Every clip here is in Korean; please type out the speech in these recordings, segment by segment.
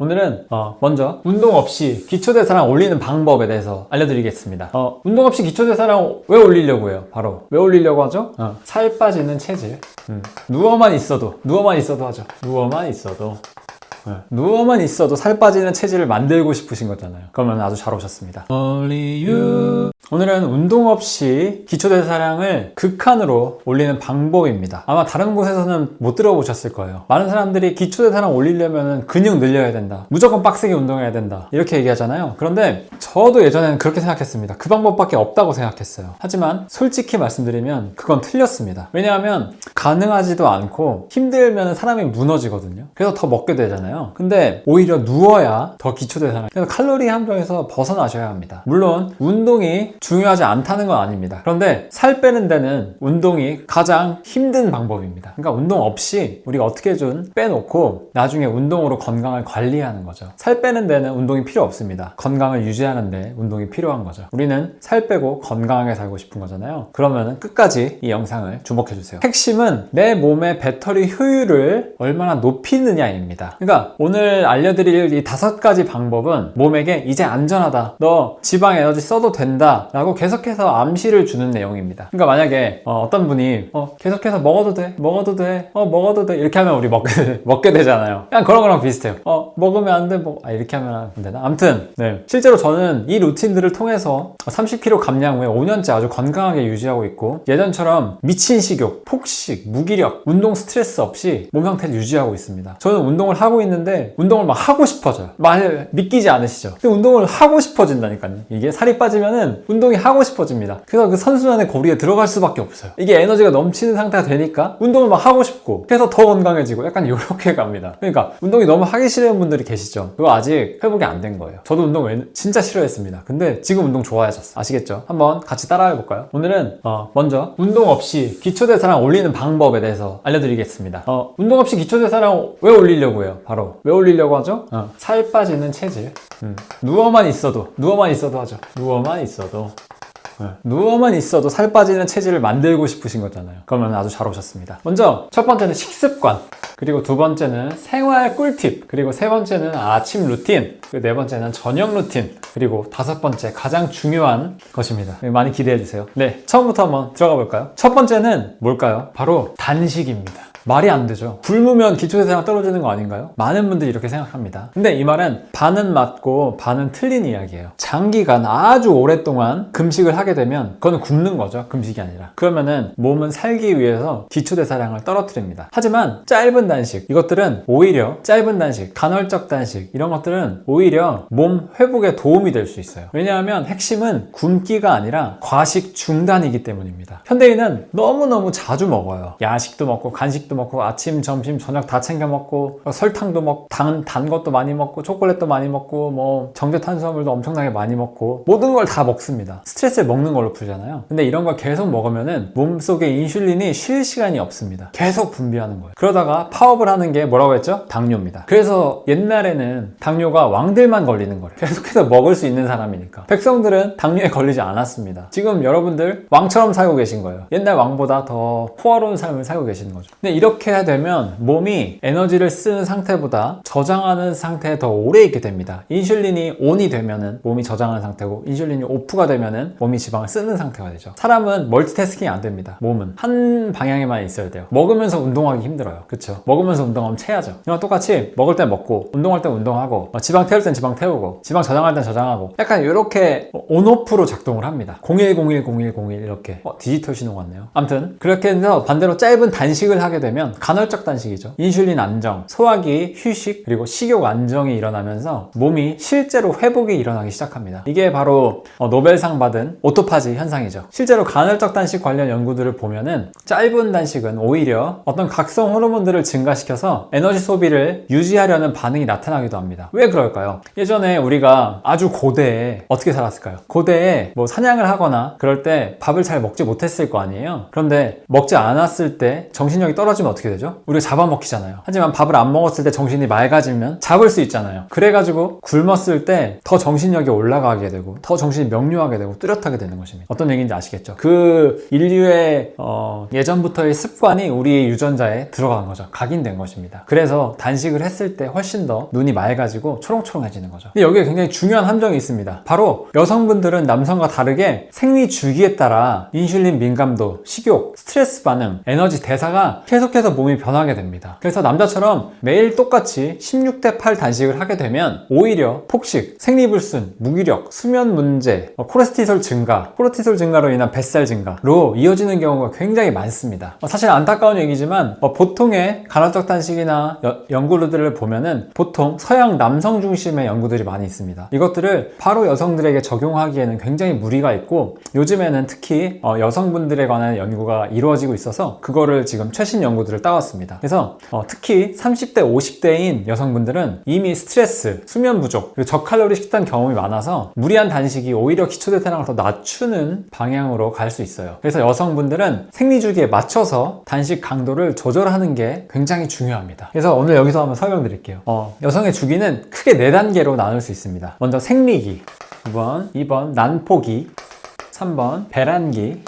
오늘은 먼저 운동 없이 기초대사량 올리는 방법에 대해서 알려드리겠습니다. 운동 없이 기초대사량 왜 올리려고 해요? 바로 왜 올리려고 하죠? 살 빠지는 체질. 누워만 있어도 하죠. 누워만 있어도 살 빠지는 체질을 만들고 싶으신 거잖아요. 그러면 아주 잘 오셨습니다. Only you. 오늘은 운동 없이 기초대사량을 극한으로 올리는 방법입니다. 아마 다른 곳에서는 못 들어보셨을 거예요. 많은 사람들이 기초대사량 올리려면 근육 늘려야 된다, 무조건 빡세게 운동해야 된다, 이렇게 얘기하잖아요. 그런데 저도 예전에는 그렇게 생각했습니다. 그 방법밖에 없다고 생각했어요. 하지만 솔직히 말씀드리면 그건 틀렸습니다. 왜냐하면 가능하지도 않고 힘들면 사람이 무너지거든요. 그래서 더 먹게 되잖아요. 근데 오히려 누워야 더 기초대사량, 그래서 칼로리 함정에서 벗어나셔야 합니다. 물론 운동이 중요하지 않다는 건 아닙니다. 그런데 살 빼는 데는 운동이 가장 힘든 방법입니다. 그러니까 운동 없이 우리가 어떻게 좀 빼놓고 나중에 운동으로 건강을 관리하는 거죠. 살 빼는 데는 운동이 필요 없습니다. 건강을 유지하는 데 운동이 필요한 거죠. 우리는 살 빼고 건강하게 살고 싶은 거잖아요. 그러면 끝까지 이 영상을 주목해 주세요. 핵심은 내 몸의 배터리 효율을 얼마나 높이느냐입니다. 그러니까 오늘 알려드릴 이 5가지 방법은 몸에게 이제 안전하다, 너 지방 에너지 써도 된다 라고 계속해서 암시를 주는 내용입니다. 그러니까 만약에 어떤 분이 계속해서 먹어도 돼 이렇게 하면 우리 먹게 되잖아요. 그냥 그런 거랑 비슷해요. 먹으면 안 돼, 이렇게 하면 안 되나? 아무튼 실제로 저는 이 루틴들을 통해서 30kg 감량 후에 5년째 아주 건강하게 유지하고 있고, 예전처럼 미친 식욕, 폭식, 무기력, 운동 스트레스 없이 몸 상태를 유지하고 있습니다. 저는 운동을 하고 있는데 운동을 막 하고 싶어져요. 말 믿기지 않으시죠? 근데 운동을 하고 싶어진다니까요. 이게 살이 빠지면은 운동이 하고 싶어집니다. 그래서 그 선순환의 고리에 들어갈 수밖에 없어요. 이게 에너지가 넘치는 상태가 되니까 운동을 막 하고 싶고, 그래서 더 건강해지고 약간 이렇게 갑니다. 그러니까 운동이 너무 하기 싫은 분들이 계시죠? 그거 아직 회복이 안 된 거예요. 저도 운동 진짜 싫어했습니다. 근데 지금 운동 좋아해졌어. 아시겠죠? 한번 같이 따라해 볼까요? 오늘은 먼저 운동 없이 기초대사량 올리는 방법에 대해서 알려드리겠습니다. 운동 없이 기초대사량 왜 올리려고 해요? 바로 왜 올리려고 하죠? 살 빠지는 체질. 누워만 있어도 하죠. 누워만 있어도 살 빠지는 체질을 만들고 싶으신 거잖아요. 그러면 아주 잘 오셨습니다. 먼저 첫 번째는 식습관, 그리고 두 번째는 생활 꿀팁, 그리고 세 번째는 아침 루틴, 그리고 네 번째는 저녁 루틴, 그리고 5번째 가장 중요한 것입니다. 많이 기대해 주세요. 네, 처음부터 한번 들어가 볼까요? 첫 번째는 뭘까요? 바로 단식입니다. 말이 안 되죠. 굶으면 기초대사량 떨어지는 거 아닌가요? 많은 분들이 이렇게 생각합니다. 근데 이 말은 반은 맞고 반은 틀린 이야기예요. 장기간 아주 오랫동안 금식을 하게 되면 그건 굶는 거죠. 금식이 아니라. 그러면은 몸은 살기 위해서 기초대사량을 떨어뜨립니다. 하지만 짧은 단식, 이것들은 오히려 짧은 단식, 간헐적 단식, 이런 것들은 오히려 몸 회복에 도움이 될 수 있어요. 왜냐하면 핵심은 굶기가 아니라 과식 중단이기 때문입니다. 현대인은 너무너무 자주 먹어요. 야식도 먹고 간식도 먹고 아침, 점심, 저녁 다 챙겨 먹고, 설탕도 먹고, 단 것도 많이 먹고, 초콜릿도 많이 먹고, 뭐 정제 탄수화물도 엄청나게 많이 먹고, 모든 걸 다 먹습니다. 스트레스를 먹는 걸로 풀잖아요. 근데 이런 걸 계속 먹으면은 몸속에 인슐린이 쉴 시간이 없습니다. 계속 분비하는 거예요. 그러다가 파업을 하는 게 뭐라고 했죠? 당뇨입니다. 그래서 옛날에는 당뇨가 왕들만 걸리는 거예요. 계속해서 먹을 수 있는 사람이니까. 백성들은 당뇨에 걸리지 않았습니다. 지금 여러분들 왕처럼 살고 계신 거예요. 옛날 왕보다 더 호화로운 삶을 살고 계시는 거죠. 근데 이렇게 되면 몸이 에너지를 쓰는 상태보다 저장하는 상태에 더 오래 있게 됩니다. 인슐린이 ON이 되면은 몸이 저장하는 상태고, 인슐린이 OFF가 되면은 몸이 지방을 쓰는 상태가 되죠. 사람은 멀티태스킹이 안 됩니다. 몸은 한 방향에만 있어야 돼요. 먹으면서 운동하기 힘들어요. 그쵸? 먹으면서 운동하면 체하죠. 이랑 똑같이 먹을 땐 먹고, 운동할 땐 운동하고, 지방 태울 땐 지방 태우고, 지방 저장할 땐 저장하고, 약간 이렇게 온오프로 작동을 합니다. 01010101 이렇게. 디지털 신호 같네요. 아무튼 그렇게 해서 반대로 짧은 단식을 하게 되면 간헐적 단식이죠. 인슐린 안정, 소화기 휴식, 그리고 식욕 안정이 일어나면서 몸이 실제로 회복이 일어나기 시작합니다. 이게 바로 노벨상 받은 오토파지 현상이죠. 실제로 간헐적 단식 관련 연구들을 보면은 짧은 단식은 오히려 어떤 각성 호르몬들을 증가시켜서 에너지 소비를 유지하려는 반응이 나타나기도 합니다. 왜 그럴까요? 예전에 우리가 아주 고대에 어떻게 살았을까요? 고대에 뭐 사냥을 하거나 그럴 때 밥을 잘 먹지 못했을 거 아니에요? 그런데 먹지 않았을 때 정신력이 떨어질 떨어지면 어떻게 되죠? 우리가 잡아먹히잖아요. 하지만 밥을 안 먹었을 때 정신이 맑아지면 잡을 수 있잖아요. 그래가지고 굶었을 때 더 정신력이 올라가게 되고 더 정신이 명료하게 되고 뚜렷하게 되는 것입니다. 어떤 얘기인지 아시겠죠? 그 인류의 예전부터의 습관이 우리 유전자에 들어간 거죠. 각인된 것입니다. 그래서 단식을 했을 때 훨씬 더 눈이 맑아지고 초롱초롱해지는 거죠. 근데 여기에 굉장히 중요한 함정이 있습니다. 바로 여성분들은 남성과 다르게 생리 주기에 따라 인슐린 민감도, 식욕, 스트레스 반응, 에너지 대사가 계속해서 몸이 변하게 됩니다. 그래서 남자처럼 매일 똑같이 16대 8 단식을 하게 되면 오히려 폭식, 생리불순, 무기력, 수면 문제, 콜레스테롤 증가로 인한 뱃살 증가로 이어지는 경우가 굉장히 많습니다. 사실 안타까운 얘기지만 보통의 간헐적 단식이나 연구들을 보면은 보통 서양 남성 중심의 연구들이 많이 있습니다. 이것들을 바로 여성들에게 적용하기에는 굉장히 무리가 있고 요즘에는 특히 여성분들에 관한 연구가 이루어지고 있어서 그거를 지금 최신 연구들을 따왔습니다. 그래서 특히 30대, 50대인 여성분들은 이미 스트레스, 수면 부족, 그리고 저칼로리 식단 경험이 많아서 무리한 단식이 오히려 기초대사량을 더 낮추는 방향으로 갈 수 있어요. 그래서 여성분들은 생리주기에 맞춰서 단식 강도를 조절하는 게 굉장히 중요합니다. 그래서 오늘 여기서 한번 설명드릴게요. 여성의 주기는 크게 4단계로 나눌 수 있습니다. 먼저 생리기, 2번 난포기, 3번 배란기,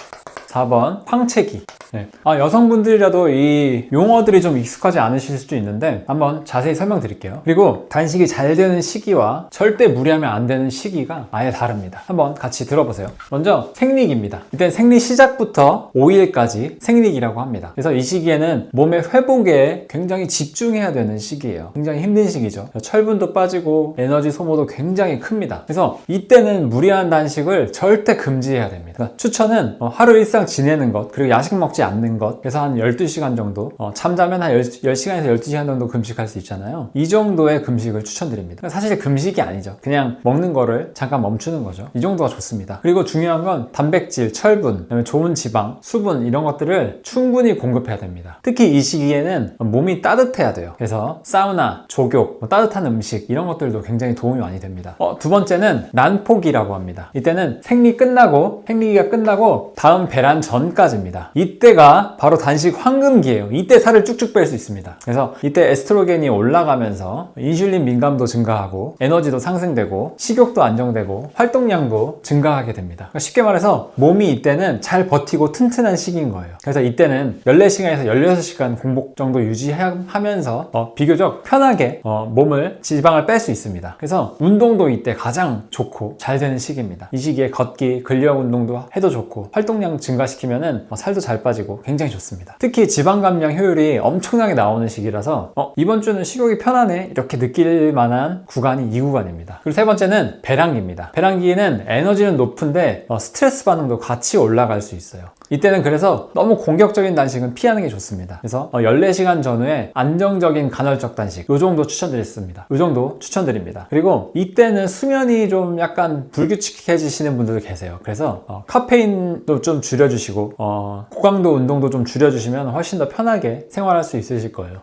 4번 황체기. 네. 여성분들이라도 이 용어들이 좀 익숙하지 않으실 수도 있는데 한번 자세히 설명드릴게요. 그리고 단식이 잘 되는 시기와 절대 무리하면 안 되는 시기가 아예 다릅니다. 한번 같이 들어보세요. 먼저 생리기입니다. 이때 생리 시작부터 5일까지 생리기라고 합니다. 그래서 이 시기에는 몸의 회복에 굉장히 집중해야 되는 시기예요. 굉장히 힘든 시기죠. 철분도 빠지고 에너지 소모도 굉장히 큽니다. 그래서 이때는 무리한 단식을 절대 금지해야 됩니다. 추천은 하루 일상 지내는 것, 그리고 야식 먹지 않는 것, 그래서 한 12시간 정도, 잠자면 한 10시간에서 12시간 정도 금식할 수 있잖아요. 이 정도의 금식을 추천드립니다. 사실 금식이 아니죠. 그냥 먹는 거를 잠깐 멈추는 거죠. 이 정도가 좋습니다. 그리고 중요한 건 단백질, 철분, 그다음에 좋은 지방, 수분 이런 것들을 충분히 공급해야 됩니다. 특히 이 시기에는 몸이 따뜻해야 돼요. 그래서 사우나, 족욕, 따뜻한 음식 이런 것들도 굉장히 도움이 많이 됩니다. 두 번째는 난포기라고 합니다. 이때는 생리기가 끝나고 다음 배란 전까지입니다. 이때가 바로 단식 황금기예요. 이때 살을 쭉쭉 뺄 수 있습니다. 그래서 이때 에스트로겐이 올라가면서 인슐린 민감도 증가하고 에너지도 상승되고 식욕도 안정되고 활동량도 증가하게 됩니다. 그러니까 쉽게 말해서 몸이 이때는 잘 버티고 튼튼한 시기인 거예요. 그래서 이때는 14시간에서 16시간 공복 정도 유지하면서 비교적 편하게 몸을 지방을 뺄 수 있습니다. 그래서 운동도 이때 가장 좋고 잘 되는 시기입니다. 이 시기에 걷기, 근력 운동도 해도 좋고 활동량 증가시키면은 살도 잘 빠지고 굉장히 좋습니다. 특히 지방 감량 효율이 엄청나게 나오는 시기라서 이번 주는 식욕이 편하네 이렇게 느낄 만한 구간이 이 구간입니다. 그리고 세 번째는 배란기입니다. 배란기는 에너지는 높은데 스트레스 반응도 같이 올라갈 수 있어요. 이때는 그래서 너무 공격적인 단식은 피하는 게 좋습니다. 그래서 14시간 전후에 안정적인 간헐적 단식 요 정도 추천드립니다. 그리고 이때는 수면이 좀 약간 불규칙해지시는 분들도 계세요. 그래서 카페인도 좀 줄여주시고 고강도 운동도 좀 줄여주시면 훨씬 더 편하게 생활할 수 있으실 거예요.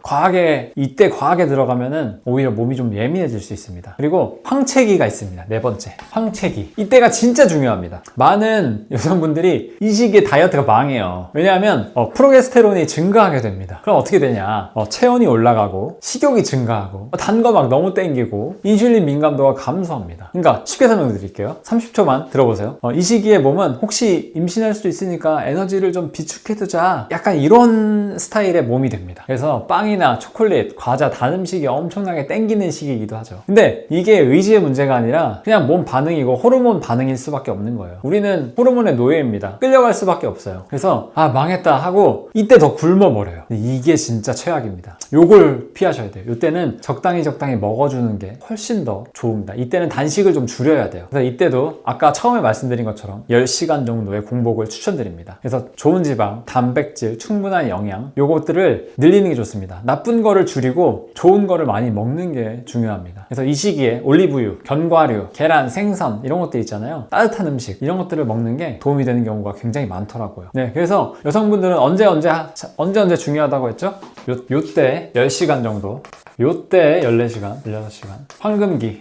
이때 과하게 들어가면은 오히려 몸이 좀 예민해질 수 있습니다. 그리고 황체기가 있습니다. 네 번째, 황체기. 이때가 진짜 중요합니다. 많은 여성분들이 이 시기에 다이어트가 망해요. 왜냐하면 프로게스테론이 증가하게 됩니다. 그럼 어떻게 되냐? 체온이 올라가고 식욕이 증가하고 단 거 막 너무 땡기고 인슐린 민감도가 감소합니다. 그러니까 쉽게 설명드릴게요. 30초만 들어보세요. 이 시기에 몸은 혹시 임신할 수도 있으니까 에너지를 좀 비축해두자, 약간 이런 스타일의 몸이 됩니다. 그래서 빵이나 초콜릿, 과자, 단 음식이 엄청나게 땡기는 시기이기도 하죠. 근데 이게 의지의 문제가 아니라 그냥 몸 반응이고 호르몬 반응일 수밖에 없는 거예요. 우리는 호르몬의 노예입니다. 끌려갈 수밖에 없어요. 그래서 망했다 하고 이때 더 굶어버려요. 이게 진짜 최악입니다. 요걸 피하셔야 돼요. 이때는 적당히 먹어주는 게 훨씬 더 좋습니다. 이때는 단식을 좀 줄여야 돼요. 그래서 이때도 아까 처음에 말씀드린 것처럼 10시간 정도의 공복을 추천드립니다. 그래서 좋은 지방, 단백질, 충분한 영양 요것들을 늘리는 게 좋습니다. 나쁜 거를 줄이고 좋은 거를 많이 먹는 게 중요합니다. 그래서 이 시기에 올리브유, 견과류, 계란, 생선 이런 것들 있잖아요. 따뜻한 음식 이런 것들을 먹는 게 도움이 되는 경우가 굉장히 많더라고요. 네, 그래서 여성분들은 언제 중요하다고 했죠? 요때 10시간 정도, 요때 14시간, 16시간, 황금기,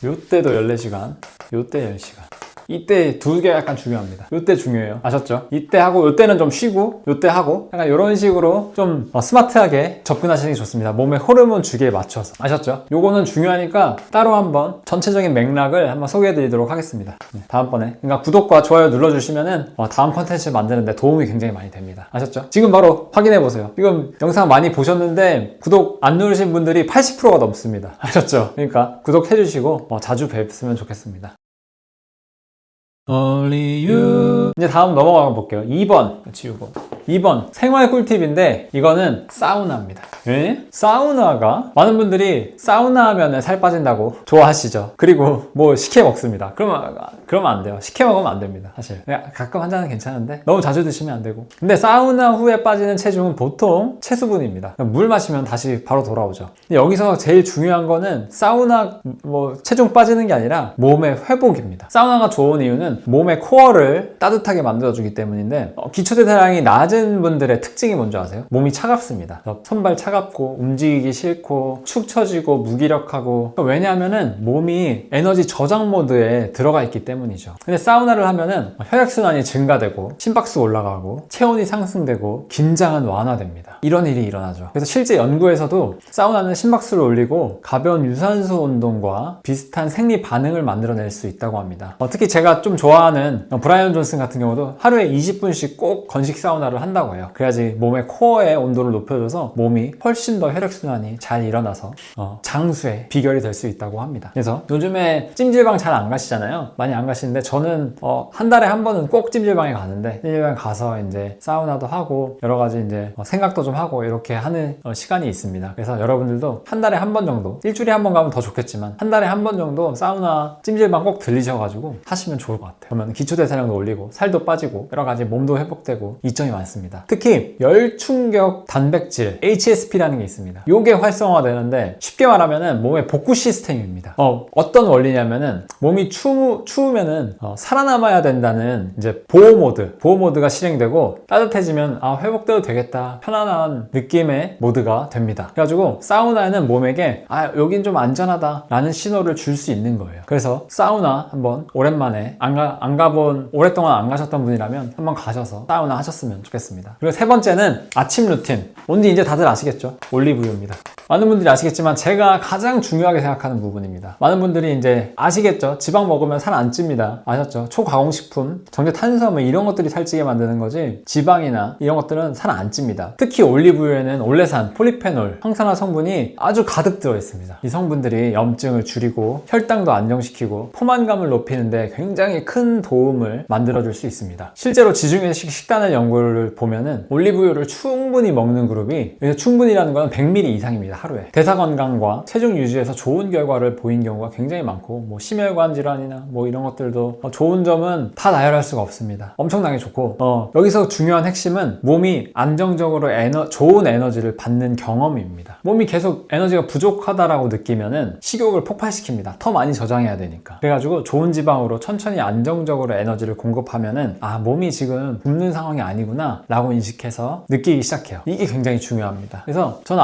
요때도 14시간, 요때 10시간. 이때 두 개 약간 중요합니다. 이때 중요해요. 아셨죠? 이때 하고 이때는 좀 쉬고 이때 하고 약간 이런 식으로 좀 스마트하게 접근하시는 게 좋습니다. 몸의 호르몬 주기에 맞춰서. 아셨죠? 요거는 중요하니까 따로 한번 전체적인 맥락을 한번 소개해 드리도록 하겠습니다. 다음번에. 그러니까 구독과 좋아요 눌러주시면은 다음 컨텐츠 만드는데 도움이 굉장히 많이 됩니다. 아셨죠? 지금 바로 확인해 보세요. 지금 영상 많이 보셨는데 구독 안 누르신 분들이 80%가 넘습니다. 아셨죠? 그러니까 구독해 주시고 자주 뵙으면 좋겠습니다. Only you. 이제 다음 넘어가 볼게요. 2번 지우고 2번 생활 꿀팁인데 이거는 사우나입니다. 왜? 사우나가 많은 분들이 사우나 하면 살 빠진다고 좋아하시죠. 그리고 뭐 식혜 먹습니다. 그러면 안 돼요. 식혜 먹으면 안 됩니다. 사실 가끔 한 잔은 괜찮은데 너무 자주 드시면 안 되고. 근데 사우나 후에 빠지는 체중은 보통 체수분입니다. 물 마시면 다시 바로 돌아오죠. 근데 여기서 제일 중요한 거는 사우나 체중 빠지는 게 아니라 몸의 회복입니다. 사우나가 좋은 이유는 몸의 코어를 따뜻하게 만들어주기 때문인데 기초대사량이 낮은 분들의 특징이 뭔지 아세요? 몸이 차갑습니다. 손발 차갑고 움직이기 싫고 축 처지고 무기력하고. 왜냐하면은 몸이 에너지 저장 모드에 들어가 있기 때문이죠. 근데 사우나를 하면은 혈액순환이 증가되고 심박수 올라가고 체온이 상승되고 긴장은 완화됩니다. 이런 일이 일어나죠. 그래서 실제 연구에서도 사우나는 심박수를 올리고 가벼운 유산소 운동과 비슷한 생리 반응을 만들어낼 수 있다고 합니다. 특히 제가 좀 좋아하는 브라이언 존슨 같은 경우도 하루에 20분씩 꼭 건식 사우나를 한다고 해요. 그래야지 몸의 코어의 온도를 높여줘서 몸이 훨씬 더 혈액순환이 잘 일어나서 장수의 비결이 될 수 있다고 합니다. 그래서 요즘에 찜질방 잘 안 가시잖아요. 많이 안 가시는데 저는 한 달에 한 번은 꼭 찜질방에 가는데 찜질방 가서 이제 사우나도 하고 여러 가지 이제 생각도 좀 하고 이렇게 하는 시간이 있습니다. 그래서 여러분들도 한 달에 한 번 정도, 일주일에 한 번 가면 더 좋겠지만 한 달에 한 번 정도 사우나 찜질방 꼭 들리셔가지고 하시면 좋을 것 같아요. 그러면 기초대사량도 올리고 살도 빠지고 여러 가지 몸도 회복되고 이점이 많습니다. 특히 열충격 단백질 HSP라는 게 있습니다. 이게 활성화되는데 쉽게 말하면은 몸의 복구 시스템입니다. 어떤 원리냐면은 몸이 추우면은 살아남아야 된다는 이제 보호 모드가 실행되고 따뜻해지면 회복돼도 되겠다 편안한 느낌의 모드가 됩니다. 그래가지고 사우나에는 몸에게 여긴 좀 안전하다 라는 신호를 줄 수 있는 거예요. 그래서 사우나 한번 오랜만에 오랫동안 안 가셨던 분이라면 한번 가셔서 사우나 하셨으면 좋겠습니다. 그리고 세 번째는 아침 루틴. 뭔지 이제 다들 아시겠죠? 올리브유입니다. 많은 분들이 아시겠지만 제가 가장 중요하게 생각하는 부분입니다. 많은 분들이 이제 아시겠죠? 지방 먹으면 살 안 찝니다. 아셨죠? 초가공식품, 정제 탄수화물 이런 것들이 살찌게 만드는 거지 지방이나 이런 것들은 살 안 찝니다. 특히 올리브유에는 올레산, 폴리페놀, 항산화 성분이 아주 가득 들어 있습니다. 이 성분들이 염증을 줄이고 혈당도 안정시키고 포만감을 높이는데 굉장히 큰 도움을 만들어줄 수 있습니다. 실제로 지중해식 식단을 연구를 보면은 올리브유를 충분히 먹는 그룹이, 충분히라는 건 100ml 이상입니다. 하루에. 대사 건강과 체중 유지에서 좋은 결과를 보인 경우가 굉장히 많고 심혈관 질환이나 이런 것들도 좋은 점은 다 나열할 수가 없습니다. 엄청나게 좋고 여기서 중요한 핵심은 몸이 안정적으로 좋은 에너지를 받는 경험입니다. 몸이 계속 에너지가 부족하다라고 느끼면은 식욕을 폭발시킵니다. 더 많이 저장해야 되니까. 그래가지고 좋은 지방으로 천천히 안정적으로 에너지를 공급하면은 몸이 지금 굶는 상황이 아니구나 라고 인식해서 느끼기 시작해요. 이게 굉장히 중요합니다. 그래서 전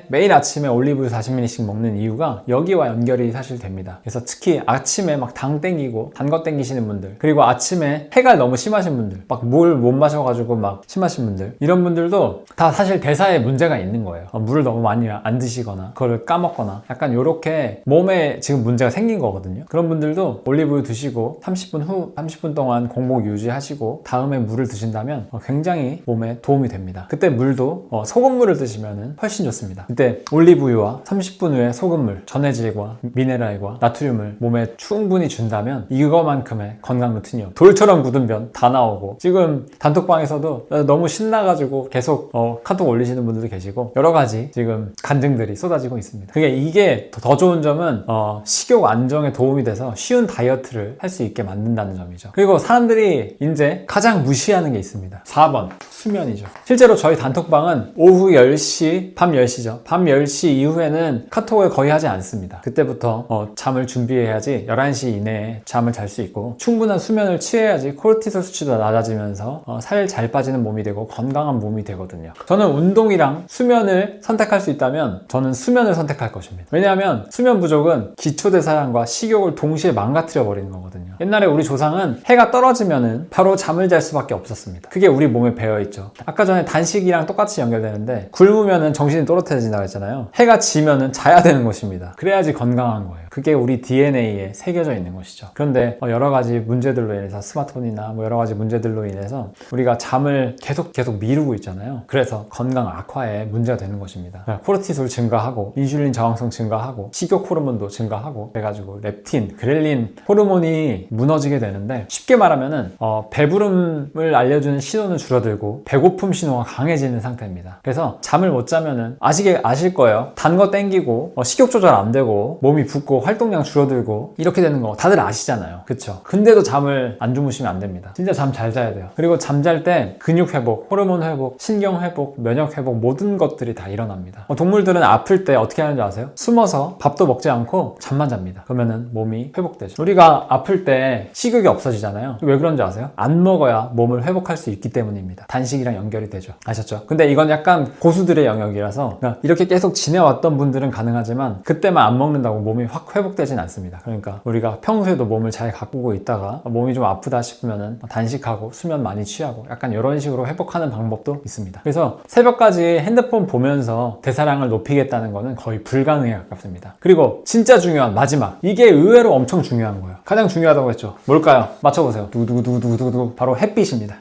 매일 아침에 올리브유 40ml씩 먹는 이유가 여기와 연결이 사실 됩니다. 그래서 특히 아침에 막 당 땡기고 단 거 땡기시는 분들, 그리고 아침에 해가 너무 심하신 분들, 막 물 못 마셔가지고 막 심하신 분들, 이런 분들도 다 사실 대사에 문제가 있는 거예요. 물을 너무 많이 안 드시거나 그거를 까먹거나 약간 요렇게 몸에 지금 문제가 생긴 거거든요. 그런 분들도 올리브유 드시고 30분 동안 공복 유지하시고 다음에 물을 드신다면 굉장히 몸에 도움이 됩니다. 그때 물도 소금물을 드시면 훨씬 좋습니다. 그때 올리브유와 30분 후에 소금물, 전해질과 미네랄과 나트륨을 몸에 충분히 준다면 이거만큼의 건강 루틴이요. 돌처럼 굳은 변 다 나오고, 지금 단톡방에서도 너무 신나가지고 계속 카톡 올리시는 분들도 계시고 여러 가지 지금 간증들이 쏟아지고 있습니다. 이게 더 좋은 점은 식욕 안정에 도움이 돼서 쉬운 다이어트를 할 수 있게 만든다는 점이죠. 그리고 사람들이 이제 가장 무시하는 게 있습니다. 4번 수면이죠. 실제로 저희 단톡방은 오후 10시, 밤 10시죠. 밤 10시 이후에는 카톡을 거의 하지 않습니다. 그때부터 잠을 준비해야지 11시 이내에 잠을 잘 수 있고 충분한 수면을 취해야지 코르티솔 수치도 낮아지면서 살 잘 빠지는 몸이 되고 건강한 몸이 되거든요. 저는 운동이랑 수면을 선택할 수 있다면 저는 수면을 선택할 것입니다. 왜냐하면 수면 부족은 기초대사량과 식욕을 동시에 망가뜨려 버리는 거거든요. 옛날에 우리 조상은 해가 떨어지면은 바로 잠을 잘 수밖에 없었습니다. 그게 우리 몸에 배어있죠. 아까 전에 단식이랑 똑같이 연결되는데 굶으면은 정신이 또렷해진다고 했잖아요. 해가 지면은 자야 되는 것입니다. 그래야지 건강한 거예요. 그게 우리 DNA에 새겨져 있는 것이죠. 그런데 여러 가지 문제들로 인해서 스마트폰이나 뭐 여러 가지 문제들로 인해서 우리가 잠을 계속 미루고 있잖아요. 그래서 건강 악화에 문제가 되는 것입니다. 코르티솔 증가하고 인슐린 저항성 증가하고 식욕 호르몬도 증가하고 그래가지고 렙틴, 그렐린 호르몬이 무너지게 되는데 쉽게 말하면은 배부름을 알려주는 신호는 줄어들고 배고픔 신호가 강해지는 상태입니다. 그래서 잠을 못 자면은 아실 거예요. 단 거 땡기고 식욕 조절 안 되고 몸이 붓고 활동량 줄어들고 이렇게 되는 거 다들 아시잖아요. 그쵸? 근데도 잠을 안 주무시면 안 됩니다. 진짜 잠 잘 자야 돼요. 그리고 잠잘 때 근육 회복, 호르몬 회복, 신경 회복, 면역 회복 모든 것들이 다 일어납니다. 동물들은 아플 때 어떻게 하는지 아세요? 숨어서 밥도 먹지 않고 잠만 잡니다. 그러면은 몸이 회복되죠. 우리가 아플 때 식욕이 없어지잖아요. 왜 그런지 아세요? 안 먹어야 몸을 회복할 수 있기 때문입니다. 단식이랑 연결이 되죠. 아셨죠? 근데 이건 약간 고수들의 영역이라서 이렇게 계속 지내왔던 분들은 가능하지만 그때만 안 먹는다고 몸이 확 회복되진 않습니다. 그러니까 우리가 평소에도 몸을 잘 가꾸고 있다가 몸이 좀 아프다 싶으면은 단식하고 수면 많이 취하고 약간 이런 식으로 회복하는 방법도 있습니다. 그래서 새벽까지 핸드폰 보면서 대사량을 높이겠다는 거는 거의 불가능에 가깝습니다. 그리고 진짜 중요한 마지막, 이게 의외로 엄청 중요한 거예요. 가장 중요하다고 했죠. 뭘까요? 맞춰보세요. 두두두두두두 바로 햇빛입니다.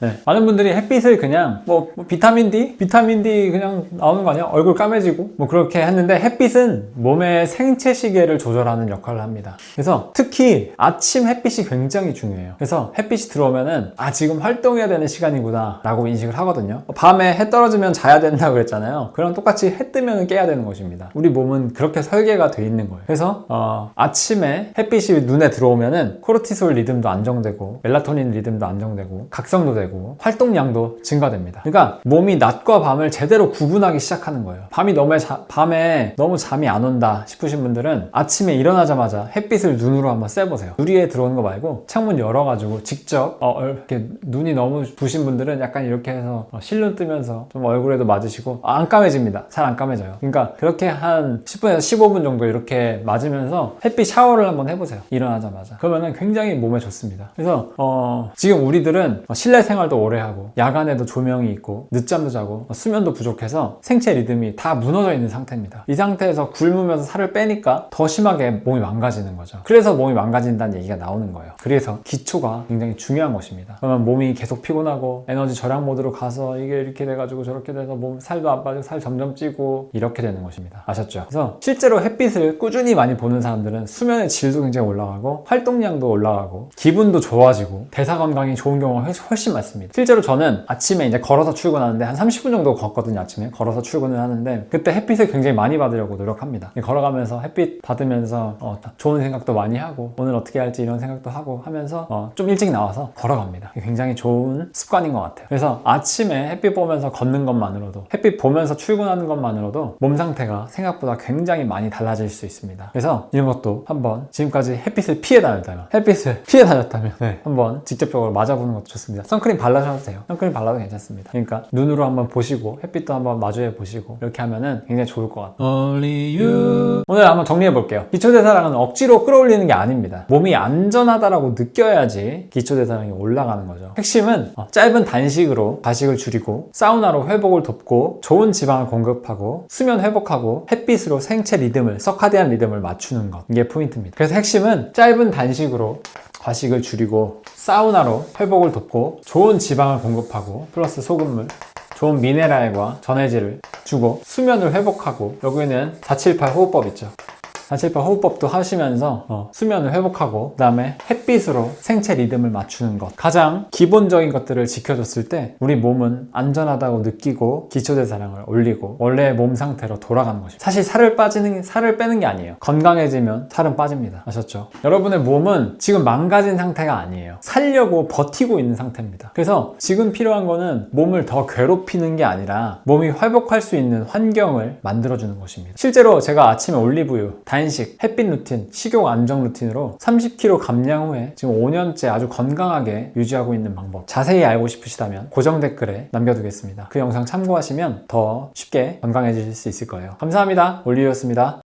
네. 많은 분들이 햇빛을 그냥 비타민 D 그냥 나오는 거 아니야? 얼굴 까매지고 뭐 그렇게 했는데 햇빛은 몸의 생체 시계를 조절하는 역할을 합니다. 그래서 특히 아침 햇빛이 굉장히 중요해요. 그래서 햇빛이 들어오면은 지금 활동해야 되는 시간이구나 라고 인식을 하거든요. 밤에 해 떨어지면 자야 된다고 그랬잖아요. 그럼 똑같이 해 뜨면 깨야 되는 것입니다. 우리 몸은 그렇게 설계가 돼 있는 거예요. 그래서 아침에 햇빛이 눈에 들어오면은 코르티솔 리듬도 안정되고 멜라토닌 리듬도 안정되고 각성도 되고 활동량도 증가됩니다. 그러니까 몸이 낮과 밤을 제대로 구분하기 시작하는 거예요. 밤에 너무 잠이 안 온다 싶으신 분들은 아침에 일어나자마자 햇빛을 눈으로 한번 쐬보세요. 유리에 들어오는 거 말고 창문 열어가지고 직접 이렇게 눈이 너무 부신 분들은 약간 이렇게 해서 실눈 뜨면서 좀 얼굴에도 맞으시고 안 까매집니다. 잘 안 까매져요. 그러니까 그렇게 한 10분에서 15분 정도 이렇게 맞으면서 햇빛 샤워를 한번 해보세요. 일어나자마자. 그러면은 굉장히 몸에 좋습니다. 그래서 지금 우리들은 실내 생활도 오래 하고 야간에도 조명이 있고 늦잠도 자고 수면도 부족해서 생체 리듬이 다 무너져 있는 상태입니다. 이 상태에서 굶으면서 살을 빼니까 더 심하게 몸이 망가지는 거죠. 그래서 몸이 망가진다는 얘기가 나오는 거예요. 그래서 기초가 굉장히 중요한 것입니다. 그러면 몸이 계속 피곤하고 에너지 절약 모드로 가서 이게 이렇게 돼가지고 저렇게 돼서 몸 살도 안 빠지고 살 점점 찌고 이렇게 되는 것입니다. 아셨죠? 그래서 실제로 햇빛을 꾸준히 많이 보는 사람들은 수면의 질도 굉장히 올라가고 활동량도 올라가고 기분도 좋아지고 대사 건강이 좋은 경우가 훨씬 많습니다. 실제로 저는 아침에 이제 걸어서 출근하는데 한 30분 정도 걷거든요. 아침에 걸어서 출근을 하는데 그때 햇빛을 굉장히 많이 받으려고 노력합니다. 걸어가면서 햇빛 받으면서 좋은 생각도 많이 하고 오늘 어떻게 할지 이런 생각도 하고 하면서 좀 일찍 나와서 걸어갑니다. 굉장히 좋은 습관인 것 같아요. 그래서 아침에 햇빛 보면서 걷는 것만으로도 햇빛 보면서 출근하는 것만으로도 몸 상태가 생각보다 굉장히 많이 달라질 수 있습니다. 그래서 이런 것도 한번 지금까지 햇빛을 피해 다녔다면 한번 직접적으로 맞아보는 것도 좋습니다. 선크림 발라셔도 돼요. 선크림 발라도 괜찮습니다. 그러니까 눈으로 한번 보시고 햇빛도 한번 마주해 보시고 이렇게 하면은 굉장히 좋을 것 같아요. Only you. 오늘 한번 정리해 볼게요. 기초대사량은 억지로 끌어올리는 게 아닙니다. 몸이 안전하다라고 느껴야지 기초대사량이 올라가는 거죠. 핵심은 짧은 단식으로 과식을 줄이고 사우나로 회복을 돕고 좋은 지방을 공급하고 수면 회복하고 햇빛으로 생체 리듬을 서카디안 리듬을 맞추는 것, 이게 포인트입니다. 그래서 핵심은 짧은 단식으로 과식을 줄이고 사우나로 회복을 돕고 좋은 지방을 공급하고 플러스 소금물, 좋은 미네랄과 전해질을 주고 수면을 회복하고 여기는 478 호흡법 있죠. 478 호흡법도 하시면서 수면을 회복하고 그 다음에 햇빛으로 생체 리듬을 맞추는 것, 가장 기본적인 것들을 지켜줬을 때 우리 몸은 안전하다고 느끼고 기초대사량을 올리고 원래의 몸 상태로 돌아가는 것입니다. 사실 살을 빼는 게 아니에요. 건강해지면 살은 빠집니다. 아셨죠? 여러분의 몸은 지금 망가진 상태가 아니에요. 살려고 버티고 있는 상태입니다. 그래서 지금 필요한 거는 몸을 더 괴롭히는 게 아니라 몸이 회복할 수 있는 환경을 만들어주는 것입니다. 실제로 제가 아침에 올리브유 단식, 햇빛 루틴, 식욕 안정 루틴으로 30kg 감량 후에 지금 5년째 아주 건강하게 유지하고 있는 방법 자세히 알고 싶으시다면 고정 댓글에 남겨두겠습니다. 그 영상 참고하시면 더 쉽게 건강해지실 수 있을 거예요. 감사합니다. 올리오였습니다.